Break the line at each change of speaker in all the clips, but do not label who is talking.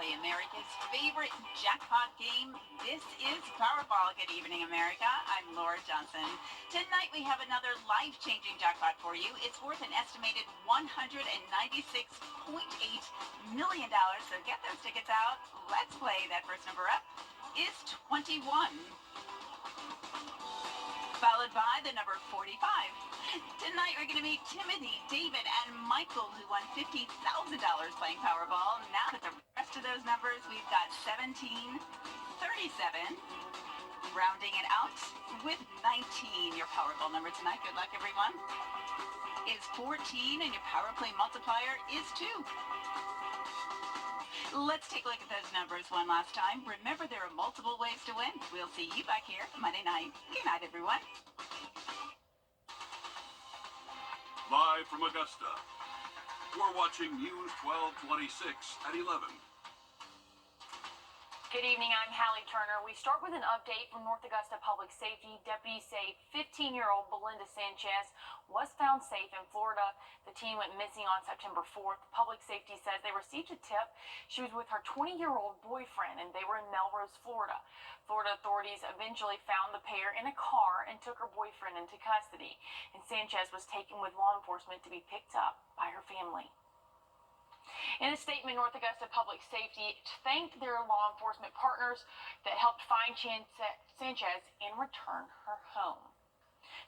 play America's favorite jackpot game. This is Powerball. Good evening, America. I'm Laura Johnson. Tonight we have another life-changing jackpot for you. It's worth an estimated $196.8 million. So get those tickets out. Let's play. That first number up is 21, followed by the number 45. Tonight we're going to meet Timothy, David, and Michael, who won $50,000 playing Powerball. Now that the rest of those numbers, we've got 17, 37, rounding it out with 19. Your Powerball number tonight, good luck everyone, is 14, and your Power Play multiplier is 2. Let's take a look at those numbers one last time. Remember, there are multiple ways to win. We'll see you back here Monday night. Good night, everyone.
Live from Augusta, we're watching News 1226 at 11.
Good evening, I'm Hallie Turner. We start with an update from North Augusta Public Safety. Deputies say 15-year-old Belinda Sanchez was found safe in Florida. The teen went missing on September 4th. Public Safety says they received a tip. She was with her 20-year-old boyfriend, and they were in Melrose, Florida. Florida authorities eventually found the pair in a car and took her boyfriend into custody. And Sanchez was taken with law enforcement to be picked up by her family. In a statement, North Augusta Public Safety thanked their law enforcement partners that helped find Sanchez and return her home.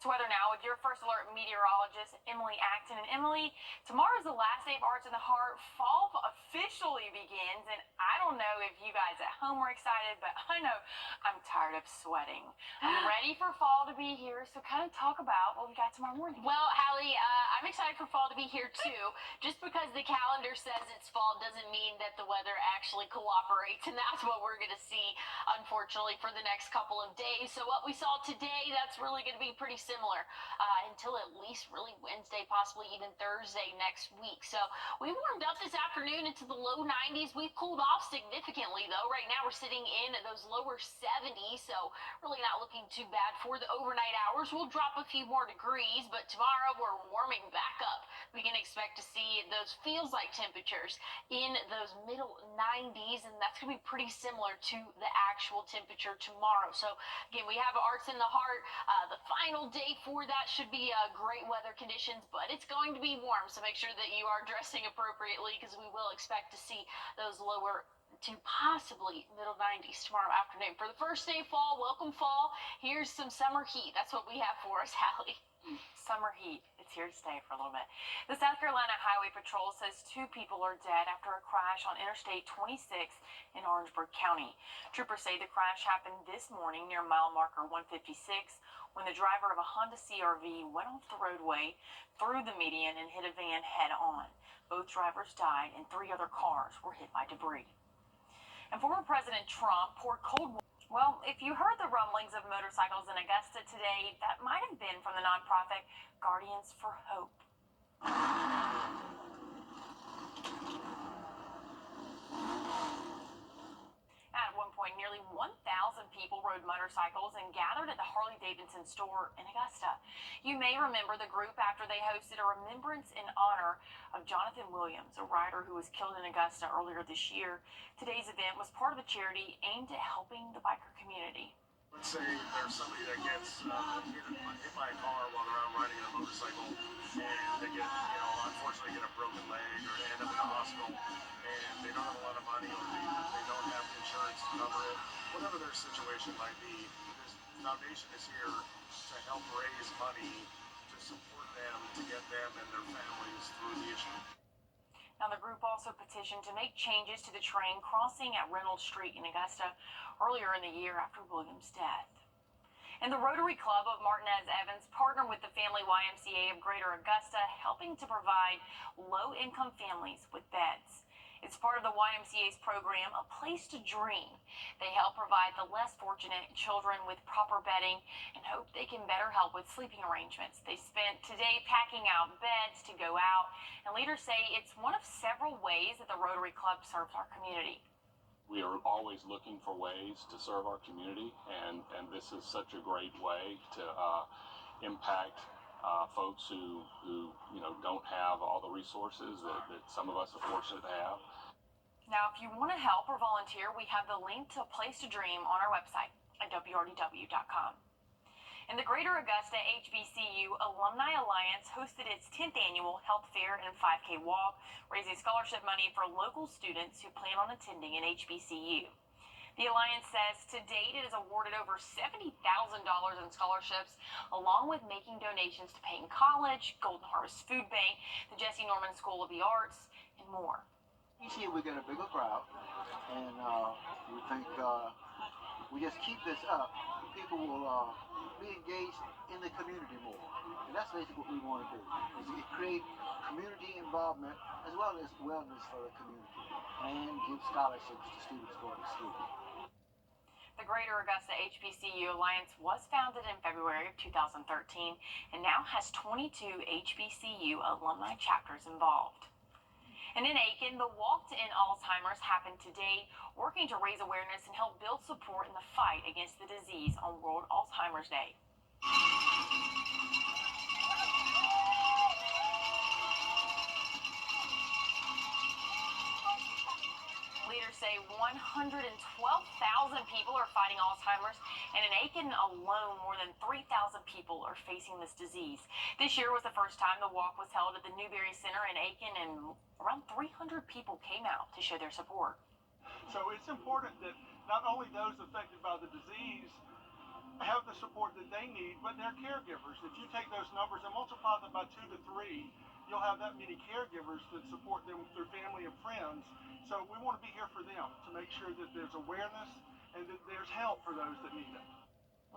To weather now with your First Alert meteorologist, Emily Acton. And Emily, tomorrow's the last day of Arts in the Heart. Fall officially begins, and I don't know if you guys at home are excited, but I know I'm tired of sweating. I'm ready for fall to be here, so kind of talk about what we got tomorrow morning.
Well, Hallie, I'm excited for fall to be here too. Just because the calendar says it's fall doesn't mean that the weather actually cooperates, and that's what we're going to see, unfortunately, for the next couple of days. So what we saw today, that's really going to be pretty similar until at least really Wednesday, possibly even Thursday next week. So we warmed up this afternoon into the low 90s. We've cooled off significantly, though. Right now we're sitting in at those lower 70s, so really not looking too bad for the overnight hours. We'll drop a few more degrees, but tomorrow we're warming back up. We can expect to see those feels-like temperatures in those middle 90s, and that's going to be pretty similar to the actual temperature tomorrow. So again, we have Arts in the Heart. The final day for that should be great weather conditions, but it's going to be warm, so make sure that you are dressing appropriately because we will expect to see those lower to possibly middle 90s tomorrow afternoon. For the first day of fall, welcome fall. Here's some summer heat. That's what we have for us, Hallie.
Summer heat. It's here to stay for a little bit. The South Carolina Highway Patrol says 2 people are dead after a crash on Interstate 26 in Orangeburg County. Troopers say the crash happened this morning near mile marker 156 when the driver of a Honda CRV went off the roadway through the median and hit a van head-on. Both drivers died and 3 other cars were hit by debris. And former President Trump poured cold water. Well, if you heard the rumblings of motorcycles in Augusta today, that might have been from the nonprofit Guardians for Hope. At one point, nearly 1,000 people rode motorcycles and gathered at the Harley-Davidson store in Augusta. You may remember the group after they hosted a remembrance in honor of Jonathan Williams, a rider who was killed in Augusta earlier this year. Today's event was part of a charity aimed at helping the biker community.
Let's say there's somebody that gets hit by a car while they're out riding a motorcycle, and they get, unfortunately get a broken leg or they end up in the hospital, and they don't have a lot of money or they don't have insurance to cover it. Whatever their situation might be, this foundation is here to help raise money to support them, to get them and their families through the issue.
Now, the group also petitioned to make changes to the train crossing at Reynolds Street in Augusta earlier in the year after Williams' death. And the Rotary Club of Martinez Evans partnered with the Family YMCA of Greater Augusta, helping to provide low-income families with beds. It's part of the YMCA's program, A Place to Dream. They help provide the less fortunate children with proper bedding and hope they can better help with sleeping arrangements. They spent today packing out beds to go out, and leaders say it's one of several ways that the Rotary Club serves our community.
We are always looking for ways to serve our community, and this is such a great way to impact folks who don't have all the resources that some of us are fortunate to have.
Now, if you want to help or volunteer, we have the link to A Place to Dream on our website at wrdw.com. And the Greater Augusta HBCU Alumni Alliance hosted its 10th annual Health Fair and 5K Walk, raising scholarship money for local students who plan on attending an HBCU. The Alliance says to date it has awarded over $70,000 in scholarships, along with making donations to Payne College, Golden Harvest Food Bank, the Jesse Norman School of the Arts, and more.
Each year we get a bigger crowd, and we think we just keep this up, people will be engaged in the community more. And that's basically what we want to do, is to create community involvement as well as wellness for the community, and give scholarships to students going to school.
The Greater Augusta HBCU Alliance was founded in February of 2013 and now has 22 HBCU alumni chapters involved. And in Aiken, the Walk to End Alzheimer's happened today, working to raise awareness and help build support in the fight against the disease on World Alzheimer's Day. Leaders say 112,000 people are fighting Alzheimer's, and in Aiken alone, more than 3,000 people are facing this disease. This year was the first time the walk was held at the Newberry Center in Aiken, and around 300 people came out to show their support.
So it's important that not only those affected by the disease have the support that they need, but their caregivers. If you take those numbers and multiply them by 2 to 3, you'll have that many caregivers that support them through family and friends. So we want to be here for them to make sure that there's awareness and that there's help for those that need it.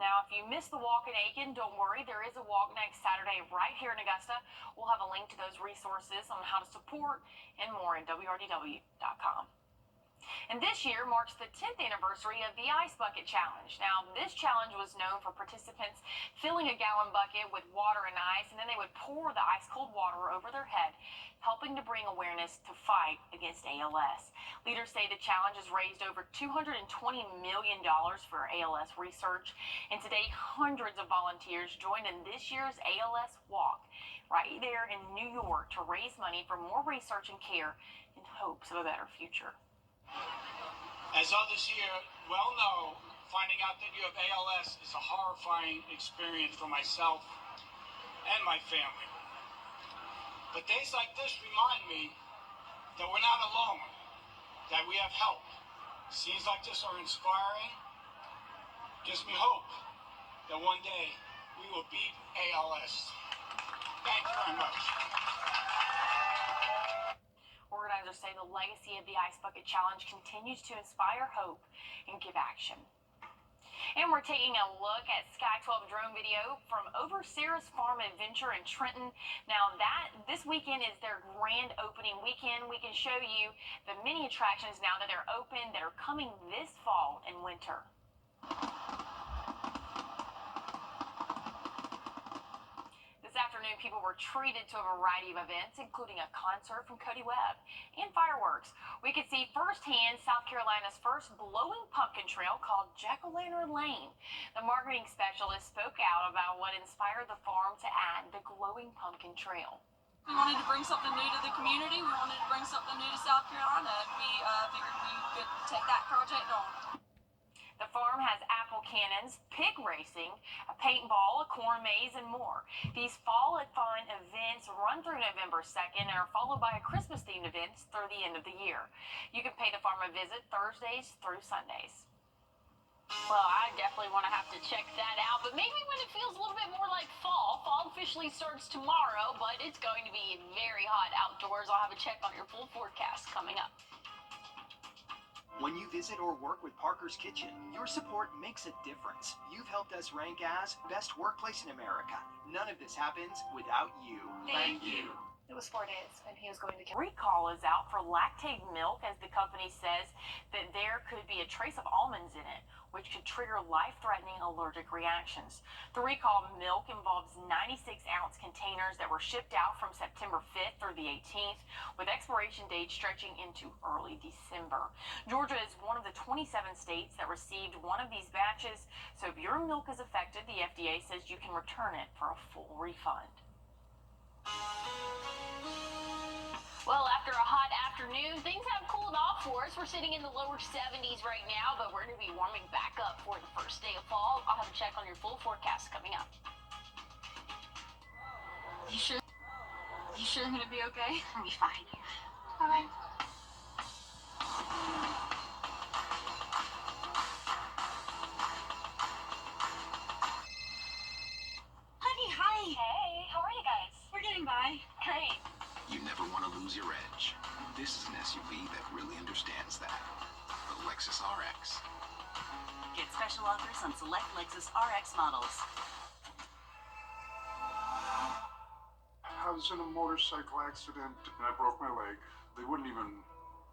Now, if you missed the walk in Aiken, don't worry. There is a walk next Saturday right here in Augusta. We'll have a link to those resources on how to support and more at wrdw.com. And this year marks the 10th anniversary of the Ice Bucket Challenge. Now, this challenge was known for participants filling a gallon bucket with water and ice, and then they would pour the ice-cold water over their head, helping to bring awareness to fight against ALS. Leaders say the challenge has raised over $220 million for ALS research, and today hundreds of volunteers joined in this year's ALS Walk right there in New York to raise money for more research and care in hopes of a better future.
As others here well know, finding out that you have ALS is a horrifying experience for myself and my family. But days like this remind me that we're not alone, that we have help. Scenes like this are inspiring. Gives me hope that one day we will beat ALS. Thank you very much.
Organizers say the legacy of the Ice Bucket Challenge continues to inspire hope and give action. And we're taking a look at Sky 12 drone video from over Sarah's Farm Adventure in Trenton. Now this weekend is their grand opening weekend. We can show you the many attractions now that they're open that are coming this fall and winter. This afternoon, people were treated to a variety of events, including a concert from Cody Webb and fireworks. We could see firsthand South Carolina's first glowing pumpkin trail called Jack-o'-lantern Lane. The marketing specialist spoke out about what inspired the farm to add the glowing pumpkin trail.
We wanted to bring something new to the community. We wanted to bring something new to South Carolina, and we figured we could take that project on.
The farm has apple cannons, pig racing, a paintball, a corn maze, and more. These fall and fun events run through November 2nd and are followed by a Christmas-themed events through the end of the year. You can pay the farm a visit Thursdays through Sundays.
Well, I definitely want to have to check that out, but maybe when it feels a little bit more like fall. Fall officially starts tomorrow, but it's going to be very hot outdoors. I'll have a check on your full forecast coming up.
When you visit or work with Parker's Kitchen, your support makes a difference. You've helped us rank as Best Workplace in America. None of this happens without you.
Thank you.
It was 4 days, and he was going to kill.
Recall is out for Lactaid milk, as the company says that there could be a trace of almonds in it, which could trigger life-threatening allergic reactions. The recall milk involves 96-ounce containers that were shipped out from September 5th through the 18th, with expiration dates stretching into early December. Georgia is one of the 27 states that received one of these batches, so if your milk is affected, the FDA says you can return it for a full refund.
Well, after a hot afternoon, things have cooled off for us. We're sitting in the lower 70s right now, but we're going to be warming back up for the first day of fall. I'll have a check on your full forecast coming up.
You sure you're gonna be okay?
I'll be fine.
Bye.
Honey, hi.
Hey, how are you guys?
We're getting by.
Great.
You never want to lose your edge. This is an SUV that really understands that. The Lexus RX.
Get special offers on select Lexus RX models.
I was in a motorcycle accident and I broke my leg. They wouldn't even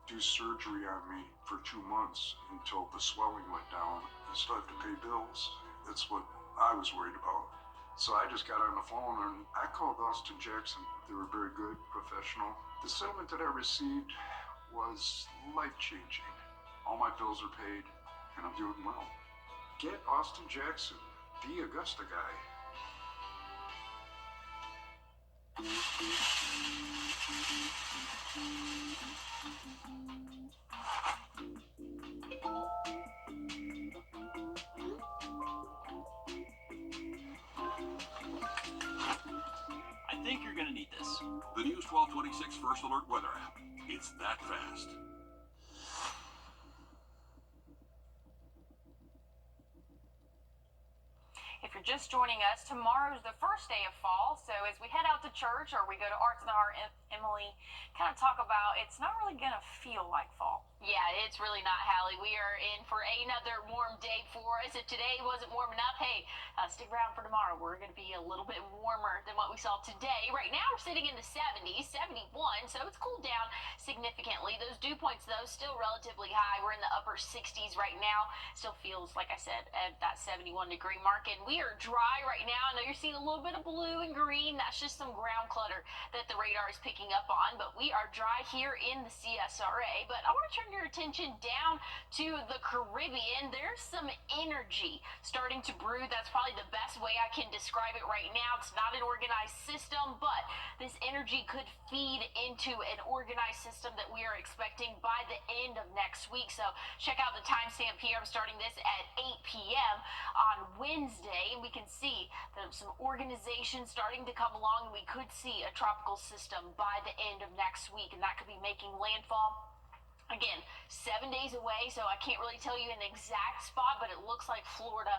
do surgery on me for 2 months until the swelling went down. I still have to pay bills. That's what I was worried about. So I just got on the phone and I called Austin Jackson. They were very good, professional. The settlement that I received was life-changing. All my bills are paid and I'm doing well. Get Austin Jackson, the Augusta guy.
I think you're gonna need this.
The News 1226 First Alert Weather app. It's that fast.
If you're just joining us, tomorrow's the first day of fall, so as we head out to church or we go to Arts and Art, Emily kind of talk about it's not really going to feel like fall.
Yeah, it's really not, Hallie. We are in for another warm day for us. If today wasn't warm enough, hey, stick around for tomorrow. We're going to be a little bit warmer than what we saw today. Right now, we're sitting in the 70s, 71, so it's cooled down significantly. Those dew points, though, still relatively high. We're in the upper 60s right now. Still feels, like I said, at that 71-degree mark, and we are dry right now. I know you're seeing a little bit of blue and green. That's just some ground clutter that the radar is picking up on, but we are dry here in the CSRA. But I want to turn your attention down to the Caribbean. There's some energy starting to brew. That's probably the best way I can describe it right now. It's not an organized system, but this energy could feed into an organized system that we are expecting by the end of next week. So check out the timestamp here. I'm starting this at 8 p.m. on Wednesday, and we can see that some organization starting to come along, and we could see a tropical system by the end of next week, and that could be making landfall. Again, 7 days away, so I can't really tell you an exact spot, but it looks like Florida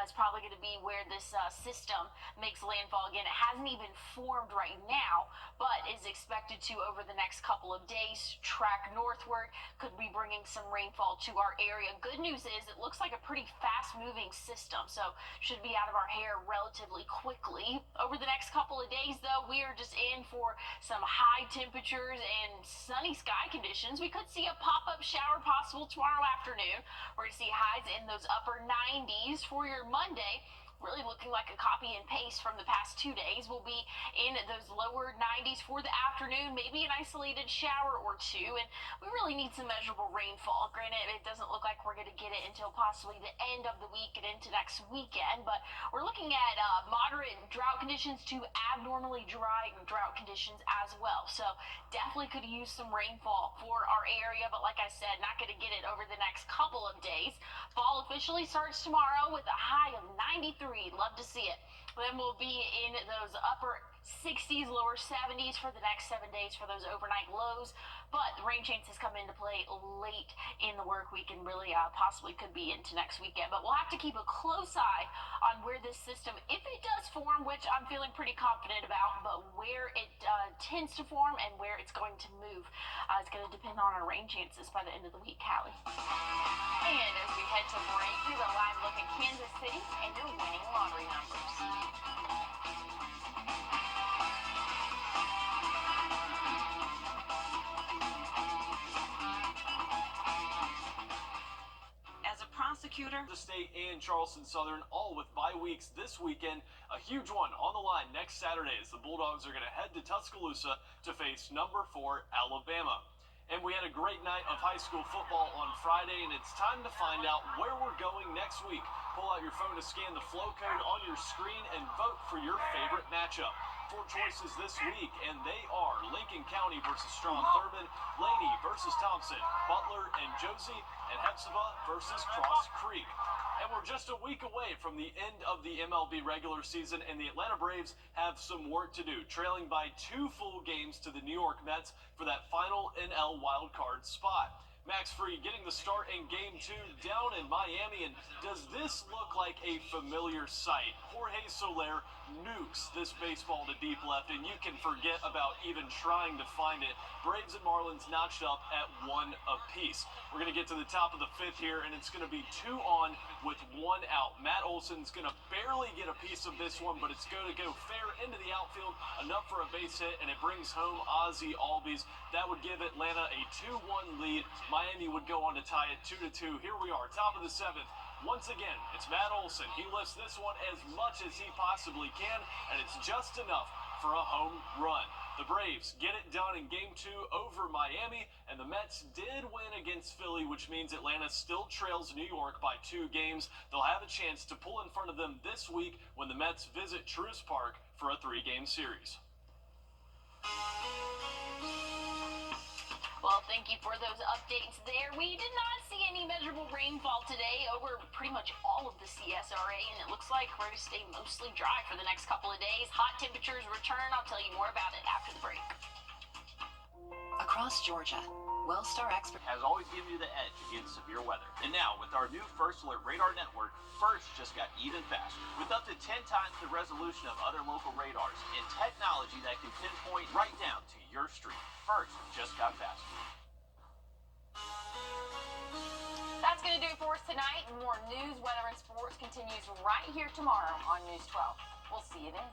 is probably going to be where this system makes landfall. Again, it hasn't even formed right now, but is expected to, over the next couple of days, track northward, could be bringing some rainfall to our area. Good news is it looks like a pretty fast-moving system, so should be out of our hair relatively quickly. Over the next couple of days, though, we are just in for some high temperatures and sunny sky conditions. We could see a pop-up shower possible tomorrow afternoon. We're going to see highs in those upper 90s for your Monday. Really looking like a copy and paste from the past 2 days. We'll be in those lower 90s for the afternoon, maybe an isolated shower or two, and we really need some measurable rainfall. Granted, it doesn't look like we're going to get it until possibly the end of the week and into next weekend, but we're looking at moderate drought conditions to abnormally dry drought conditions as well. So definitely could use some rainfall for our area, but like I said, not going to get it over the next couple of days. Fall officially starts tomorrow with a high of 93. Love to see it. Then we'll be in those upper 60s, lower 70s for the next 7 days for those overnight lows. But the rain chances come into play late in the work week and really possibly could be into next weekend. But we'll have to keep a close eye on where this system, if it does form, which I'm feeling pretty confident about, but where it tends to form and where it's going to move. It's going to depend on our rain chances by the end of the week, Hallie. And as we head to break, we have a live look at Kansas City and your winning lottery numbers.
As a prosecutor,
The State and Charleston Southern all with bye weeks this weekend. A huge one on the line next Saturday as the Bulldogs are going to head to Tuscaloosa to face number 4 Alabama. And we had a great night of high school football on Friday, and it's time to find out where we're going next week. Pull out your phone to scan the flow code on your screen and vote for your favorite matchup. 4 choices this week, and they are Lincoln County versus Strong Thurman, Laney versus Thompson, Butler and Josie, and Hepzibah versus Cross Creek. And we're just a week away from the end of the MLB regular season, and the Atlanta Braves have some work to do, trailing by 2 full games to the New York Mets for that final NL wildcard spot. Max Free getting the start in Game 2 down in Miami, and does this look like a familiar sight? Jorge Soler nukes this baseball to deep left, and you can forget about even trying to find it. Braves and Marlins notched up at 1 apiece. We're going to get to the top of the 5th here, and it's going to be 2 on with 1 out. Matt Olson's going to barely get a piece of this one, but it's going to go fair into the outfield, enough for a base hit, and it brings home Ozzie Albies. That would give Atlanta a 2-1 lead. Miami would go on to tie it 2-2. Here we are, top of the 7th. Once again, it's Matt Olson. He lifts this one as much as he possibly can, and it's just enough for a home run. The Braves get it done in Game 2 over Miami, and the Mets did win against Philly, which means Atlanta still trails New York by 2 games. They'll have a chance to pull in front of them this week when the Mets visit Truist Park for a 3-game series.
Well, thank you for those updates there. We did not see any measurable rainfall today over pretty much all of the CSRA, and it looks like we're going to stay mostly dry for the next couple of days. Hot temperatures return. I'll tell you more about it after the break.
Across Georgia, Wellstar Expert
has always given you the edge against severe weather. And now, with our new First Alert Radar Network, First just got even faster. With up to 10 times the resolution of other local radars and technology that can pinpoint right down to your street. First just got faster.
That's going to do it for us tonight. More news, weather, and sports continues right here tomorrow on News 12. We'll see you then.